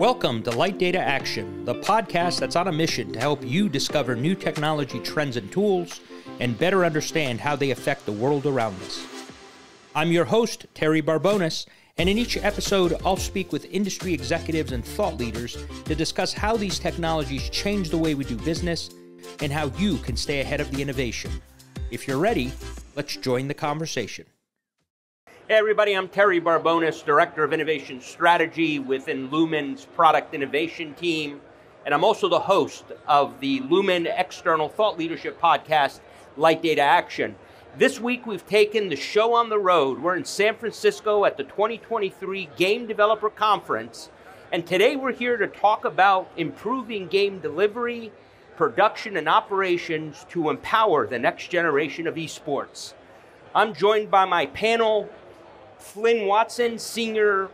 Welcome to Light Data Action, the podcast that's on a mission to help you discover new technology trends and tools and better understand how they affect the world around us. I'm your host, Terry Barbounis, and in each episode, I'll speak with industry executives and thought leaders to discuss how these technologies change the way we do business and how you can stay ahead of the innovation. If you're ready, let's join the conversation. Hey everybody, I'm Terry Barbounis, Director of Innovation Strategy within Lumen's Product Innovation Team, and I'm also the host of the Lumen External Thought Leadership Podcast, Light Data Action. This week we've taken the show on the road. We're in San Francisco at the 2023 Game Developer Conference, and today we're here to talk about improving game delivery, production, and operations to empower the next generation of esports. I'm joined by my panel, Flynn Watson, Senior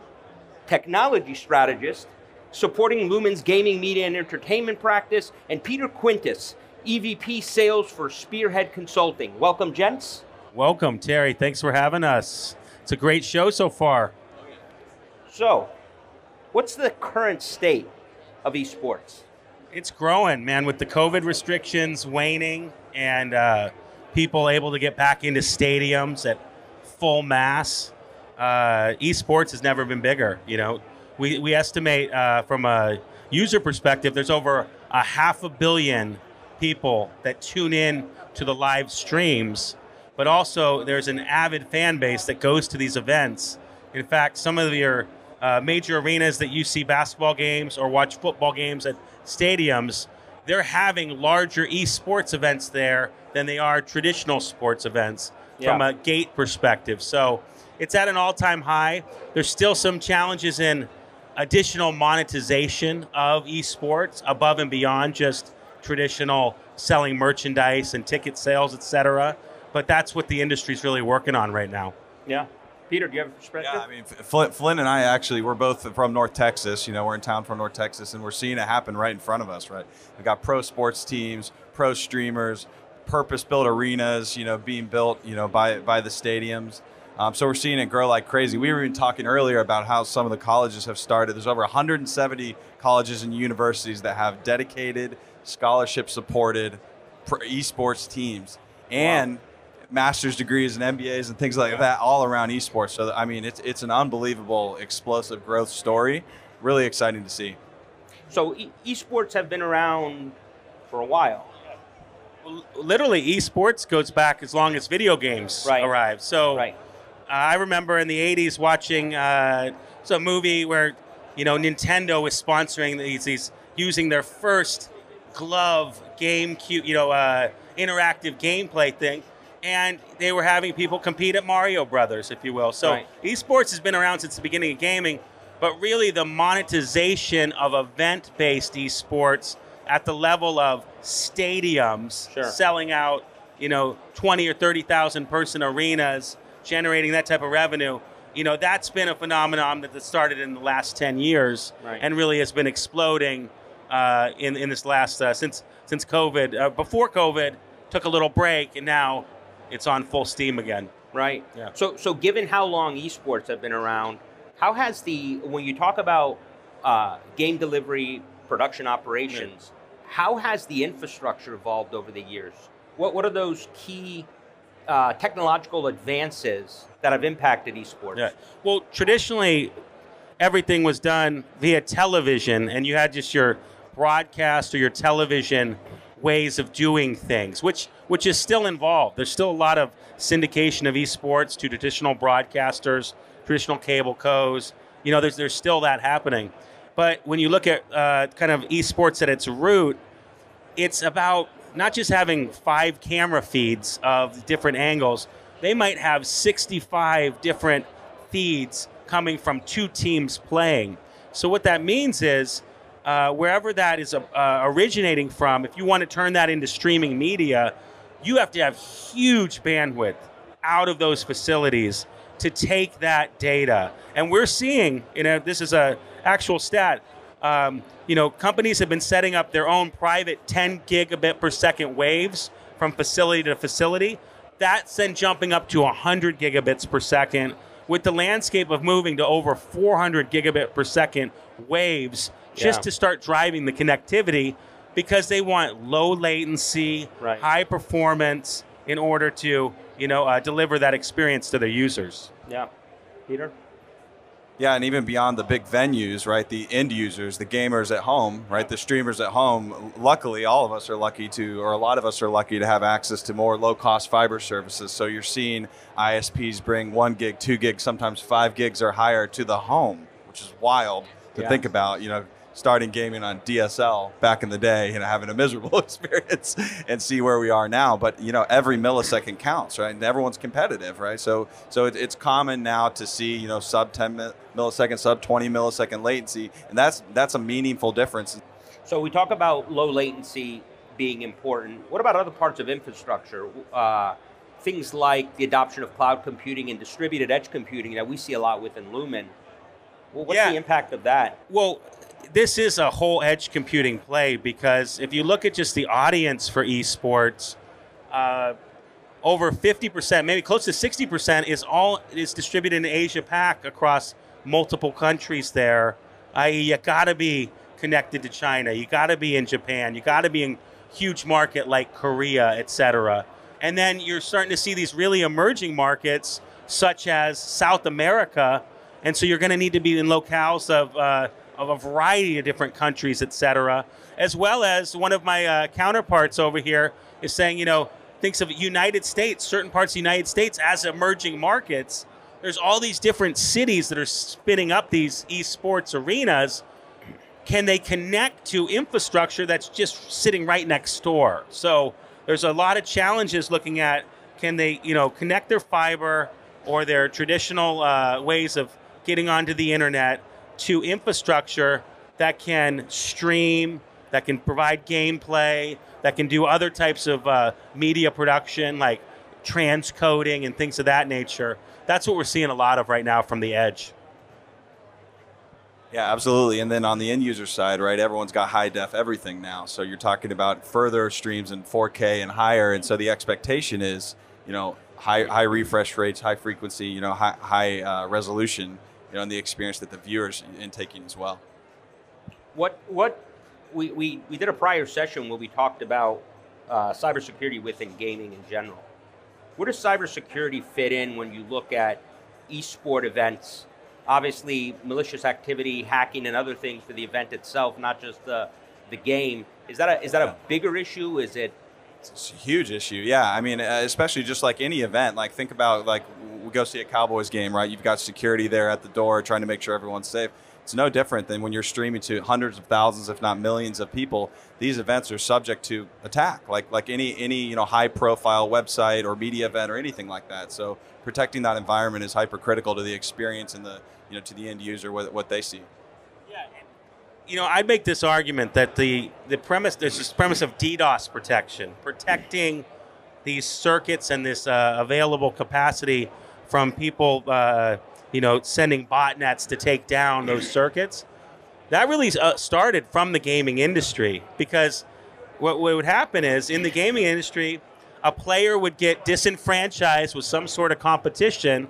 Technology Strategist, supporting Lumen's Gaming, Media, and Entertainment practice, and Peter Quinttus, EVP Sales for Spearhead Consulting. Welcome, gents. Welcome, Terry. Thanks for having us. It's a great show so far. So, what's the current state of esports? It's growing, man, with the COVID restrictions waning and people able to get back into stadiums at full mass. Esports has never been bigger. You know, we estimate from a user perspective, there's over 500 million people that tune in to the live streams, but also there's an avid fan base that goes to these events. In fact, some of your major arenas that you see basketball games or watch football games at stadiums, they're having larger esports events there than they are traditional sports events from a gate perspective. So it's at an all-time high. There's still some challenges in additional monetization of esports above and beyond just traditional selling merchandise and ticket sales, et cetera. But that's what the industry's really working on right now. Yeah. Peter, do you have a perspective? Yeah, I mean, Flynn and I actually, we're both from North Texas. You know, we're in town from North Texas, and we're seeing it happen right in front of us, right? We've got pro sports teams, pro streamers, purpose-built arenas, you know, being built, you know, by the stadiums. So we're seeing it grow like crazy. We were even talking earlier about how some of the colleges have started. There's over 170 colleges and universities that have dedicated, scholarship-supported esports teams and master's degrees and MBAs and things like that all around esports. So, I mean, it's an unbelievable, explosive growth story. Really exciting to see. So esports have been around for a while. Literally, esports goes back as long as video games arrived. So I remember in the 80s watching some movie where, you know, Nintendo was sponsoring these using their first glove GameCube, you know, interactive gameplay thing, and they were having people compete at Mario Brothers, if you will. So esports has been around since the beginning of gaming, but really the monetization of event-based esports at the level of stadiums selling out, you know, 20 or 30,000 person arenas, generating that type of revenue, you know, that's been a phenomenon that started in the last 10 years and really has been exploding in this last, since COVID. Before COVID, took a little break, and now it's on full steam again. Right. Yeah. So given how long esports have been around, how has when you talk about game delivery, production operations, how has the infrastructure evolved over the years? What are those key technological advances that have impacted esports? Yeah. Well, traditionally, everything was done via television, and you had just your broadcast or your television ways of doing things, which is still involved. There's still a lot of syndication of esports to traditional broadcasters, traditional cable cos. You know, there's still that happening. But when you look at kind of esports at its root, it's about not just having 5 camera feeds of different angles. They might have 65 different feeds coming from 2 teams playing. So what that means is wherever that is originating from, if you want to turn that into streaming media, you have to have huge bandwidth out of those facilities to take that data. And we're seeing, you know, this is a actual stat, you know, companies have been setting up their own private 10 gigabit per second waves from facility to facility. That's then jumping up to 100 gigabits per second with the landscape of moving to over 400 gigabit per second waves just to start driving the connectivity, because they want low latency, high performance in order to deliver that experience to their users. Yeah. Peter? Yeah, and even beyond the big venues, right? The end users, the gamers at home, right? The streamers at home. Luckily, all of us are lucky to, or a lot of us are lucky to have access to more low-cost fiber services. So you're seeing ISPs bring 1 gig, 2 gigs, sometimes 5 gigs or higher to the home, which is wild to think about. Starting gaming on DSL back in the day, having a miserable experience, and see where we are now. But every millisecond counts, right? And everyone's competitive, right? So it's common now to see sub 10 millisecond, sub 20 millisecond latency, and that's a meaningful difference. So we talk about low latency being important. What about other parts of infrastructure? Things like the adoption of cloud computing and distributed edge computing that we see a lot within Lumen. Well, what's the impact of that? Well, this is a whole edge computing play, because if you look at just the audience for esports, over 50%, maybe close to 60% is distributed in Asia Pac across multiple countries there. I.e., you got to be connected to China, you got to be in Japan, you got to be in huge market like Korea, etc. And then you're starting to see these really emerging markets such as South America, and so you're going to need to be in locales of a variety of different countries, et cetera, as well as one of my counterparts over here is saying, thinks of United States, certain parts of the United States as emerging markets. There's all these different cities that are spinning up these esports arenas. Can they connect to infrastructure that's just sitting right next door? So there's a lot of challenges looking at, can they, connect their fiber or their traditional ways of getting onto the internet to infrastructure that can stream, that can provide gameplay, that can do other types of media production like transcoding and things of that nature. That's what we're seeing a lot of right now from the edge. Yeah, absolutely. And then on the end user side, right, everyone's got high def everything now. So you're talking about further streams in 4K and higher. And so the expectation is, high refresh rates, high frequency, high resolution, and the experience that the viewers intaking as well. We did a prior session where we talked about cybersecurity within gaming in general. Where does cybersecurity fit in when you look at esport events? Obviously, malicious activity, hacking, and other things for the event itself, not just the game. Is that a bigger issue? Is it? It's a huge issue. Yeah, I mean, especially just like any event. Like think about we go see a Cowboys game, right? You've got security there at the door trying to make sure everyone's safe. It's no different than when you're streaming to hundreds of thousands, if not millions of people. These events are subject to attack, like any high profile website or media event or anything like that. So protecting that environment is hypercritical to the experience and to the end user what they see. I'd make this argument that there's this premise of DDoS protection, protecting these circuits and this available capacity from people, sending botnets to take down those circuits. That really started from the gaming industry, because what would happen is in the gaming industry, a player would get disenfranchised with some sort of competition,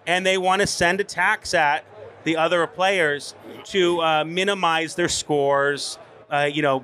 and they want to send attacks at the other players to minimize their scores,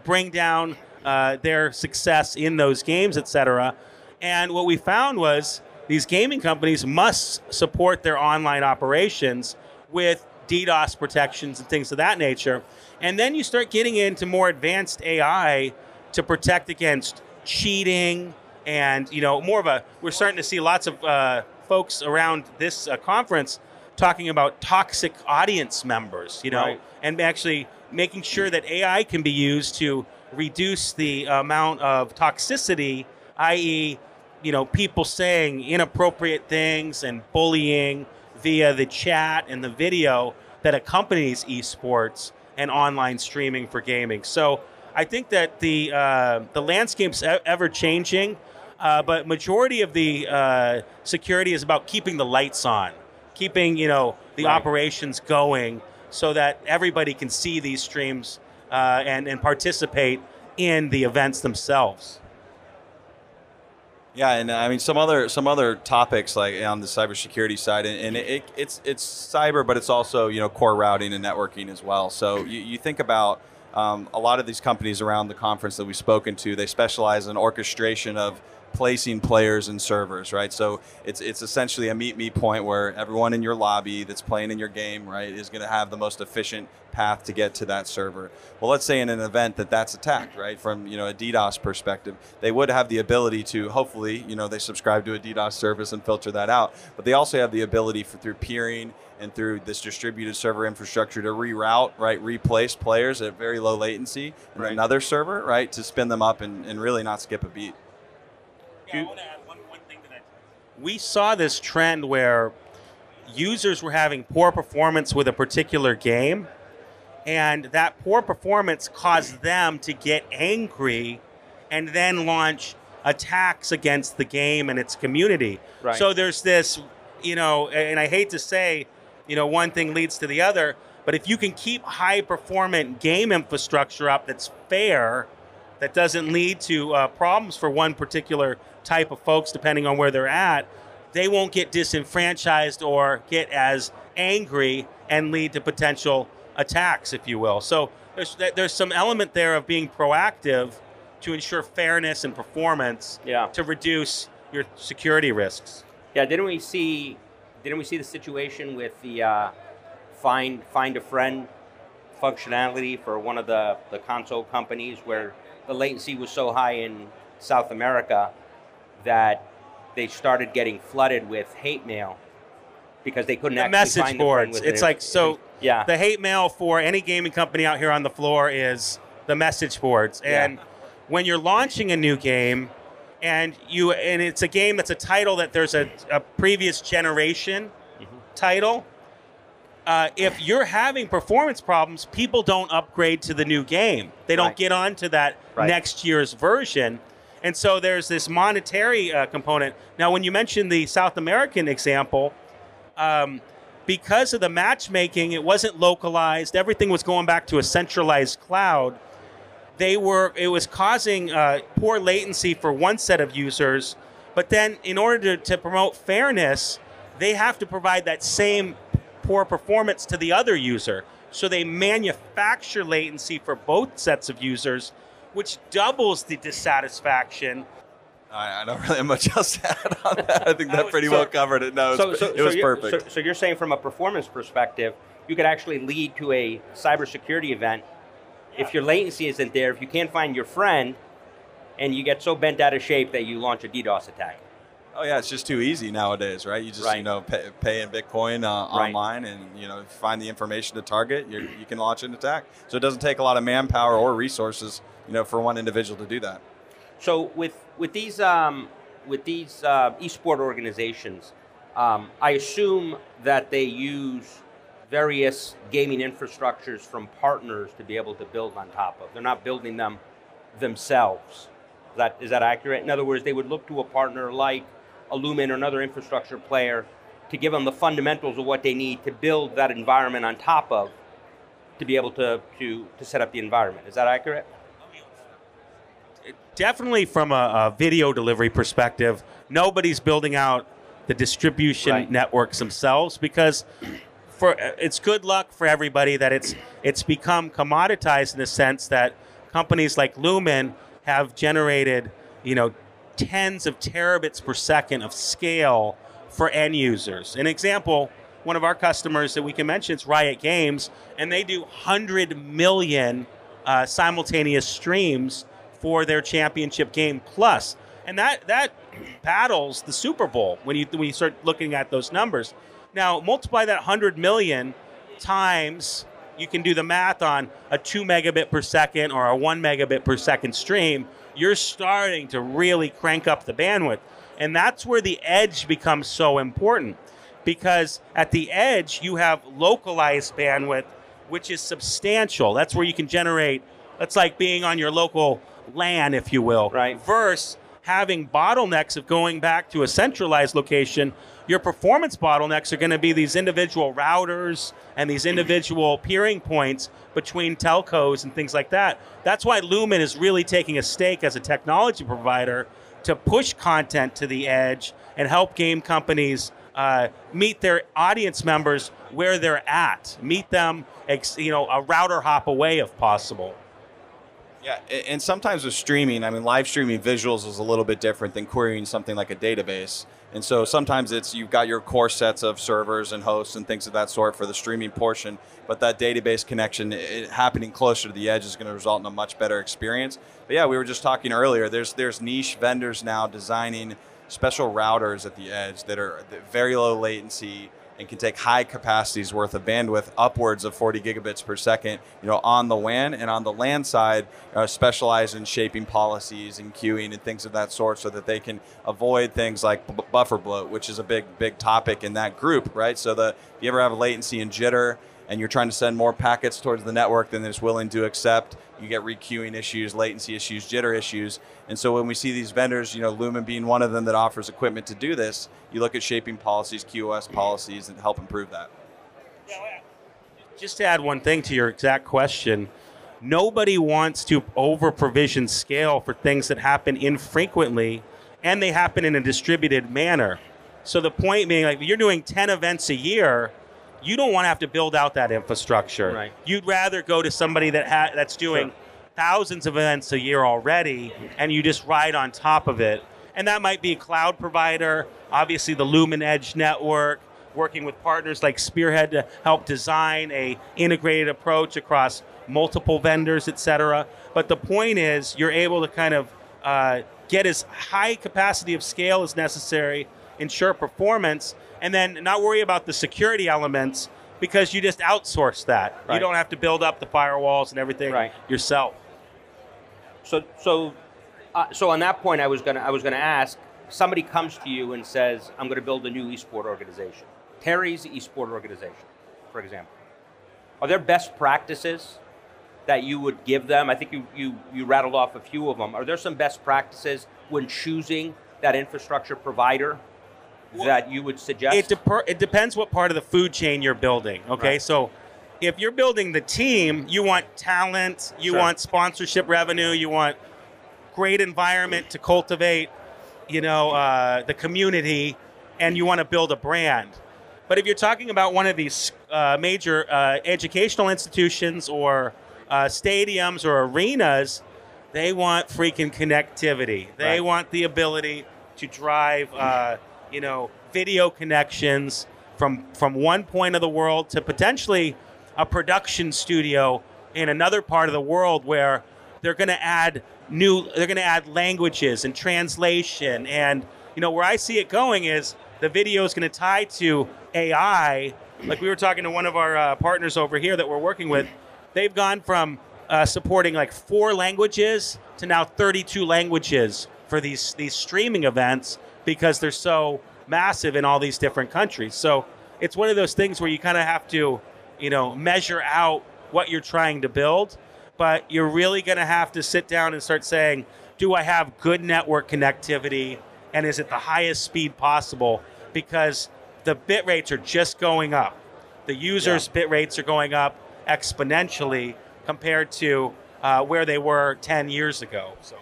bring down their success in those games, etc. And what we found was these gaming companies must support their online operations with DDoS protections and things of that nature. And then you start getting into more advanced AI to protect against cheating and, we're starting to see lots of folks around this conference talking about toxic audience members, right. And actually making sure that AI can be used to reduce the amount of toxicity, i.e., people saying inappropriate things and bullying via the chat and the video that accompanies esports and online streaming for gaming. So I think that the landscape's ever changing, but majority of the security is about keeping the lights on, keeping the operations going, so that everybody can see these streams and participate in the events themselves. Yeah, and I mean some other topics like on the cybersecurity side, and it's cyber, but it's also core routing and networking as well. So you think about a lot of these companies around the conference that we've spoken to, they specialize in orchestration of placing players and servers, right? So it's essentially a meet point where everyone in your lobby that's playing in your game, right, is going to have the most efficient path to get to that server. Well, let's say in an event that's attacked, right, from a DDoS perspective, they would have the ability to hopefully they subscribe to a DDoS service and filter that out, but they also have the ability through peering and through this distributed server infrastructure to reroute, right, replace players at very low latency in another server, right, to spin them up and really not skip a beat. Yeah, I want to add one thing to that. We saw this trend where users were having poor performance with a particular game, and that poor performance caused them to get angry and then launch attacks against the game and its community. Right. So there's this, and I hate to say, one thing leads to the other, but if you can keep high-performant game infrastructure up that's fair, that doesn't lead to problems for one particular type of folks, depending on where they're at, they won't get disenfranchised or get as angry and lead to potential attacks, if you will. So there's some element there of being proactive to ensure fairness and performance to reduce your security risks. Yeah, didn't we see the situation with the find a friend functionality for one of the console companies where the latency was so high in South America that they started getting flooded with hate mail because they couldn't actually message find boards. It's like, so yeah. The hate mail for any gaming company out here on the floor is the message boards. And when you're launching a new game and it's a game that's a title that there's a previous generation title, if you're having performance problems, people don't upgrade to the new game. They don't get on to that next year's version. And so there's this monetary component. Now, when you mentioned the South American example, because of the matchmaking, it wasn't localized. Everything was going back to a centralized cloud. It was causing poor latency for one set of users. But then in order to promote fairness, they have to provide that same poor performance to the other user. So they manufacture latency for both sets of users, which doubles the dissatisfaction. I don't really have much else to add on that. I think that pretty well covered it. No, it was perfect. So you're saying from a performance perspective, you could actually lead to a cybersecurity event if your latency isn't there, if you can't find your friend, and you get so bent out of shape that you launch a DDoS attack. Oh yeah, it's just too easy nowadays, right? You just pay in Bitcoin online, and find the information to target. You can launch an attack. So it doesn't take a lot of manpower or resources, for one individual to do that. So with these esport organizations, I assume that they use various gaming infrastructures from partners to be able to build on top of. They're not building them themselves. Is that accurate? In other words, they would look to a partner like a Lumen or another infrastructure player to give them the fundamentals of what they need to build that environment on top of to be able to set up the environment. Is that accurate? Definitely from a video delivery perspective, nobody's building out the distribution networks themselves because it's good luck for everybody that it's become commoditized in the sense that companies like Lumen have generated, tens of terabits per second of scale for end users. An example, one of our customers that we can mention is Riot Games, and they do 100 million simultaneous streams for their championship game plus. And that battles the Super Bowl when you start looking at those numbers. Now, multiply that 100 million times, you can do the math on a 2 megabit per second or a 1 megabit per second stream. You're starting to really crank up the bandwidth. And that's where the edge becomes so important. Because at the edge, you have localized bandwidth, which is substantial. That's where you can generate, that's like being on your local LAN, if you will. Right. Versus having bottlenecks of going back to a centralized location. Your performance bottlenecks are going to be these individual routers and these individual peering points between telcos and things like that. That's why Lumen is really taking a stake as a technology provider to push content to the edge and help game companies meet their audience members where they're at, meet them, a router hop away if possible. Yeah, and sometimes with streaming, I mean, live streaming visuals is a little bit different than querying something like a database. And so sometimes you've got your core sets of servers and hosts and things of that sort for the streaming portion, but that database connection happening closer to the edge is going to result in a much better experience. But yeah, we were just talking earlier, there's niche vendors now designing special routers at the edge that are very low latency and can take high capacities worth of bandwidth, upwards of 40 gigabits per second, on the WAN, and on the LAN side, specialize in shaping policies and queuing and things of that sort, so that they can avoid things like buffer bloat, which is a big topic in that group, right? So if you ever have latency and jitter, and you're trying to send more packets towards the network than it's willing to accept, you get requeuing issues, latency issues, jitter issues. And so when we see these vendors, Lumen being one of them that offers equipment to do this, you look at shaping policies, QoS policies, and help improve that. Just to add one thing to your exact question, nobody wants to over-provision scale for things that happen infrequently, and they happen in a distributed manner. So the point being, like, you're doing 10 events a year, you don't want to have to build out that infrastructure. Right. You'd rather go to somebody that's doing thousands of events a year already, and you just ride on top of it. And that might be a cloud provider, obviously the Lumen Edge network, working with partners like Spearhead to help design a integrated approach across multiple vendors, et cetera. But the point is, you're able to kind of get as high capacity of scale as necessary, ensure performance, and then not worry about the security elements, because you just outsource that. Right. You don't have to build up the firewalls and everything yourself. So on that point, I was gonna ask. Somebody comes to you and says, "I'm going to build a new esport organization, Terry's esport organization, for example." Are there best practices that you would give them? I think you rattled off a few of them. Are there some best practices when choosing that infrastructure provider that you would suggest? It depends what part of the food chain you're building, okay? Right. So if you're building the team, you want talent, you want sponsorship revenue, you want great environment to cultivate, the community, and you want to build a brand. But if you're talking about one of these major educational institutions or stadiums or arenas, they want freaking connectivity. They want the ability to drive video connections from one point of the world to potentially a production studio in another part of the world, where they're going to add languages and translation. And where I see it going is the video is going to tie to AI. Like we were talking to one of our partners over here that we're working with. They've gone from supporting like 4 languages to now 32 languages for these streaming events, because they're so massive in all these different countries. So it's one of those things where you kind of have to, measure out what you're trying to build, but you're really going to have to sit down and start saying, do I have good network connectivity, and is it the highest speed possible? Because the bit rates are just going up. The users' bit rates are going up exponentially compared to where they were 10 years ago. So.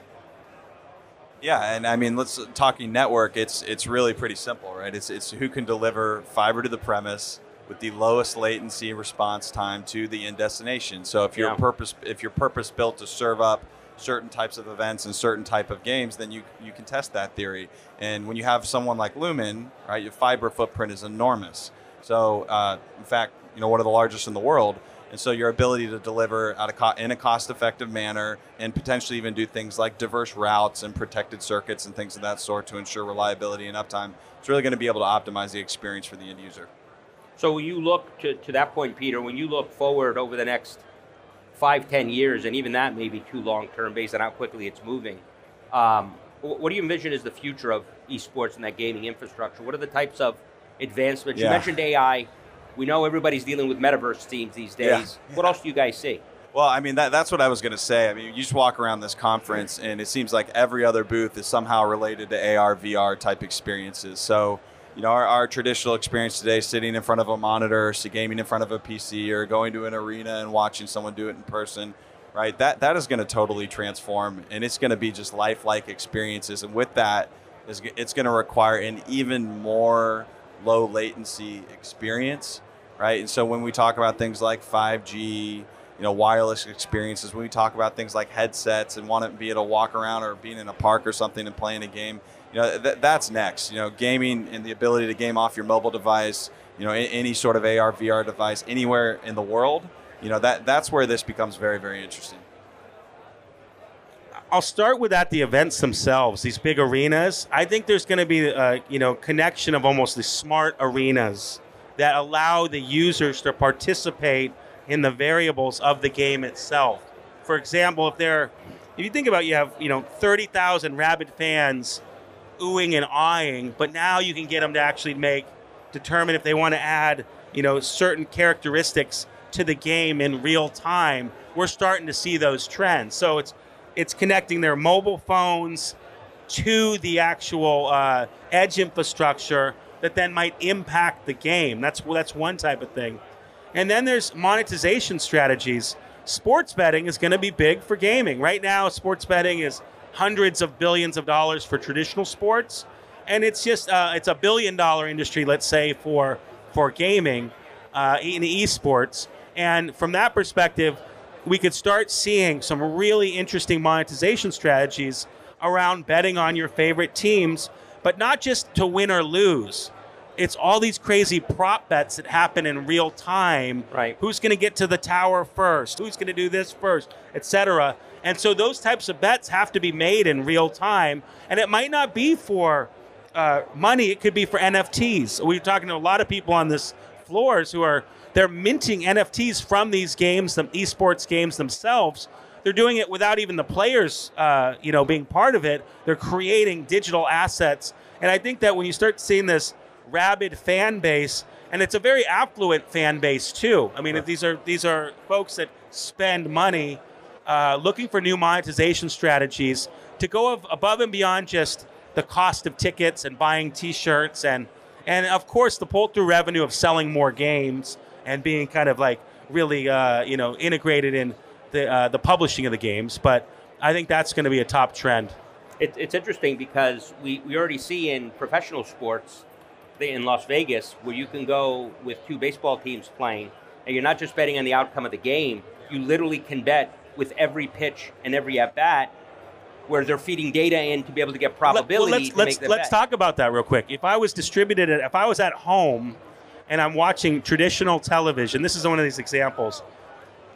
Yeah, and I mean, talking network, it's really pretty simple, right? It's who can deliver fiber to the premise with the lowest latency response time to the end destination. So if you're purpose built to serve up certain types of events and certain type of games, then you can test that theory. And when you have someone like Lumen, right, your fiber footprint is enormous. So in fact, one of the largest in the world. And so your ability to deliver in a cost-effective manner, and potentially even do things like diverse routes and protected circuits and things of that sort to ensure reliability and uptime, it's really going to be able to optimize the experience for the end user. So when you look to that point, Peter, when you look forward over the next 5-10 years, and even that may be too long-term based on how quickly it's moving, what do you envision is the future of esports and that gaming infrastructure? What are the types of advancements? You mentioned AI. We know everybody's dealing with metaverse themes these days. What else do you guys see? Well, I mean, that's what I was going to say. I mean, you just walk around this conference, and it seems like every other booth is somehow related to AR, VR type experiences. So, our traditional experience today, sitting in front of a monitor, gaming in front of a PC, or going to an arena and watching someone do it in person, right? That is going to totally transform, and it's going to be just lifelike experiences. And with that, it's going to require an even more low latency experience, right? And so when we talk about things like 5G, wireless experiences, when we talk about things like headsets and want to be able to walk around or being in a park or something and playing a game, that's next. Gaming and the ability to game off your mobile device, any sort of AR, VR device anywhere in the world, that's where this becomes very, very interesting. I'll start with the events themselves, these big arenas. I think there's going to be a connection of almost the smart arenas that allow the users to participate in the variables of the game itself. For example, if you think about, you have 30,000 rabid fans oohing and aahing, but now you can get them to actually determine if they want to add certain characteristics to the game in real time. We're starting to see those trends. So it's connecting their mobile phones to the actual edge infrastructure that then might impact the game. That's one type of thing. And then there's monetization strategies. Sports betting is going to be big for gaming. Right now, sports betting is hundreds of billions of dollars for traditional sports, and it's just it's $1 billion industry, let's say, for gaming in esports. And from that perspective, we could start seeing some really interesting monetization strategies around betting on your favorite teams, but not just to win or lose. It's all these crazy prop bets that happen in real time. Right. Who's going to get to the tower first? Who's going to do this first, etc. And so those types of bets have to be made in real time. And it might not be for money. It could be for NFTs. We're talking to a lot of people on this floors they're minting NFTs from these games, the esports games themselves. They're doing it without even the players, being part of it. They're creating digital assets. And I think that when you start seeing this rabid fan base, and it's a very affluent fan base too. I mean, Right. these are folks that spend money looking for new monetization strategies to go above and beyond just the cost of tickets and buying T-shirts and of course the pull-through revenue of selling more games and being kind of like really integrated in the publishing of the games. But I think that's going to be a top trend. It's interesting because we already see in professional sports in Las Vegas where you can go with two baseball teams playing, and you're not just betting on the outcome of the game. You literally can bet with every pitch and every at-bat where they're feeding data in to be able to get probability to make the let's bet. talk about that real quick. If I was if I was at home and I'm watching traditional television, this is one of these examples,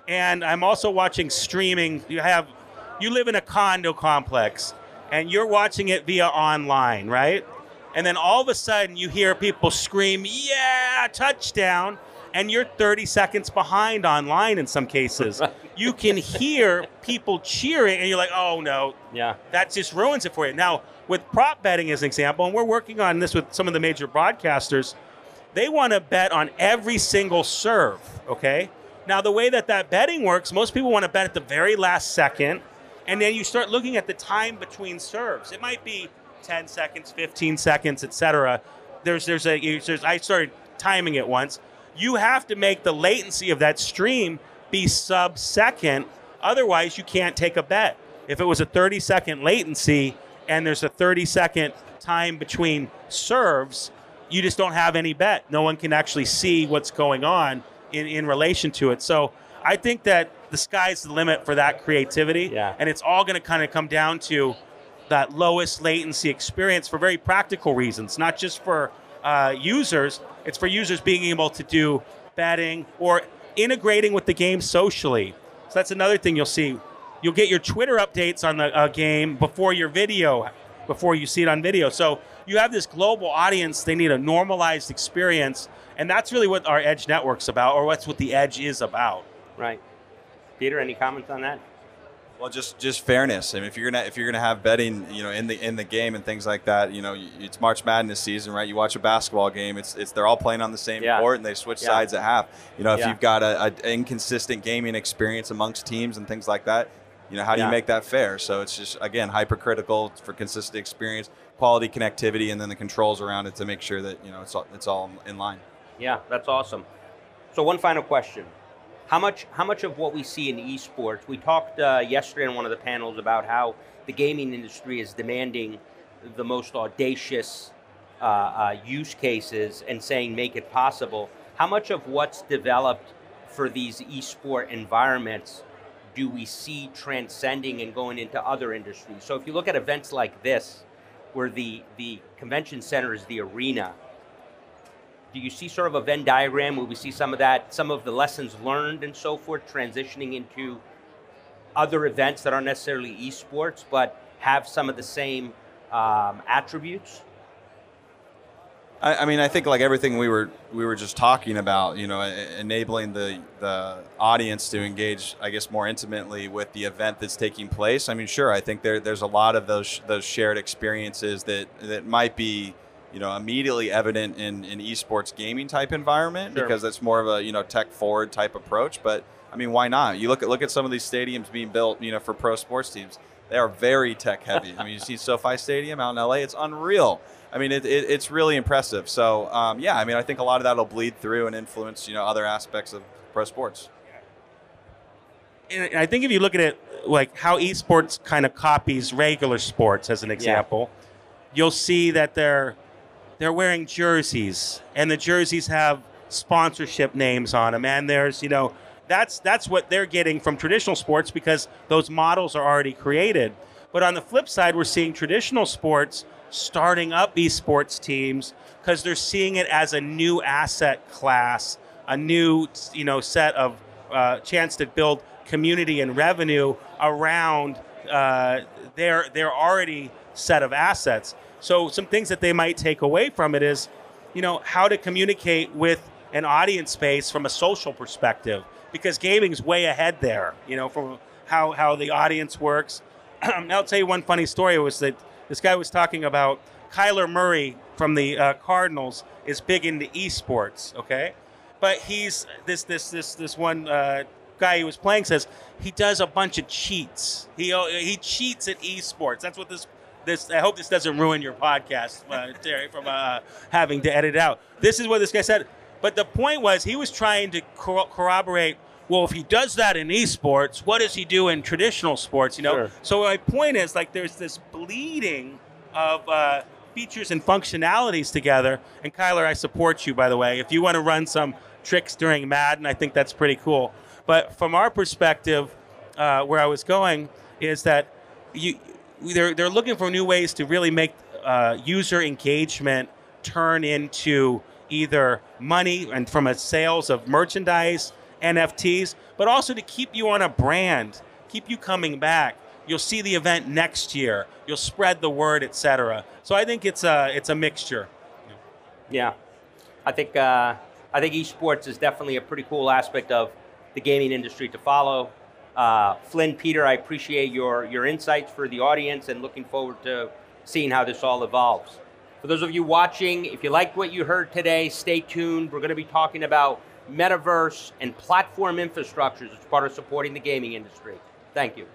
and I'm also watching streaming, you live in a condo complex, and you're watching it via online, right? And then all of a sudden you hear people scream, yeah, touchdown, and you're 30 seconds behind online in some cases. You can hear people cheering, and you're like, oh, no. Yeah. That just ruins it for you. Now, with prop betting as an example, and we're working on this with some of the major broadcasters, they want to bet on every single serve, okay? Now, the way that betting works, most people want to bet at the very last second, and then you start looking at the time between serves. It might be 10 seconds, 15 seconds, etc. I started timing it once. You have to make the latency of that stream be sub-second. Otherwise, you can't take a bet. If it was a 30-second latency and there's a 30-second time between serves, you just don't have any bet. No one can actually see what's going on in relation to it. So I think that the sky's the limit for that creativity. Yeah. And it's all going to kind of come down to that lowest latency experience for very practical reasons, not just for users. It's for users being able to do betting or integrating with the game socially. So that's another thing you'll see. You'll get your Twitter updates on the game before you see it on video. So you have this global audience. They need a normalized experience, and that's really what our Edge network's about, or that's what the Edge is about. Right. Peter, any comments on that? Well, just fairness. I mean, if you're gonna have betting, in the game and things like that, it's March Madness season, right? You watch a basketball game, they're all playing on the same court and they switch sides at half. If you've got an inconsistent gaming experience amongst teams and things like that, how do you make that fair? So it's just, again, hypercritical for consistent experience, quality connectivity, and then the controls around it to make sure that it's all in line. Yeah, that's awesome. So one final question. How much of what we see in esports, we talked yesterday on one of the panels about how the gaming industry is demanding the most audacious use cases and saying make it possible. How much of what's developed for these esport environments do we see transcending and going into other industries? So if you look at events like this, where the convention center is the arena, do you see sort of a Venn diagram where we see some of that, some of the lessons learned and so forth transitioning into other events that aren't necessarily esports, but have some of the same attributes? I mean, I think like everything we were just talking about, you know, enabling the audience to engage, I guess, more intimately with the event that's taking place. I mean, sure, I think there's a lot of those shared experiences that might be, you know, immediately evident in esports gaming type environment, sure, because that's more of a, you know, tech forward type approach. But I mean, why not? You look at some of these stadiums being built, you know, for pro sports teams. They are very tech heavy. I mean, you see SoFi Stadium out in LA, it's unreal. I mean, it's really impressive. So, yeah, I mean, I think a lot of that will bleed through and influence, you know, other aspects of pro sports. And I think if you look at it, like how esports kind of copies regular sports, as an example, you'll see that they're wearing jerseys, and the jerseys have sponsorship names on them, and there's, you know, that's what they're getting from traditional sports because those models are already created. But on the flip side, we're seeing traditional sports starting up esports teams because they're seeing it as a new asset class, a new, you know, set of chance to build community and revenue around their already set of assets. So some things that they might take away from it is, you know, how to communicate with an audience base from a social perspective, because gaming's way ahead there, you know, from how the audience works. I'll tell you one funny story was that this guy was talking about Kyler Murray from the Cardinals is big into esports, okay? But he's this one guy he was playing says he does a bunch of cheats. He cheats at esports. That's what this. I hope this doesn't ruin your podcast, Terry, from having to edit out. This is what this guy said. But the point was he was trying to corroborate, well, if he does that in esports, what does he do in traditional sports, you know? Sure. So my point is, like, there's this bleeding of features and functionalities together. And Kyler, I support you, by the way. If you want to run some tricks during Madden, I think that's pretty cool. But from our perspective, where I was going is that they're looking for new ways to really make user engagement turn into either money and from a sales of merchandise, NFTs, but also to keep you on a brand, keep you coming back. You'll see the event next year. You'll spread the word, etc. So I think it's a mixture. Yeah, I think esports is definitely a pretty cool aspect of the gaming industry to follow. Flynn, Peter, I appreciate your insights for the audience and looking forward to seeing how this all evolves. For those of you watching, if you liked what you heard today, stay tuned. We're going to be talking about metaverse and platform infrastructures as part of supporting the gaming industry. Thank you.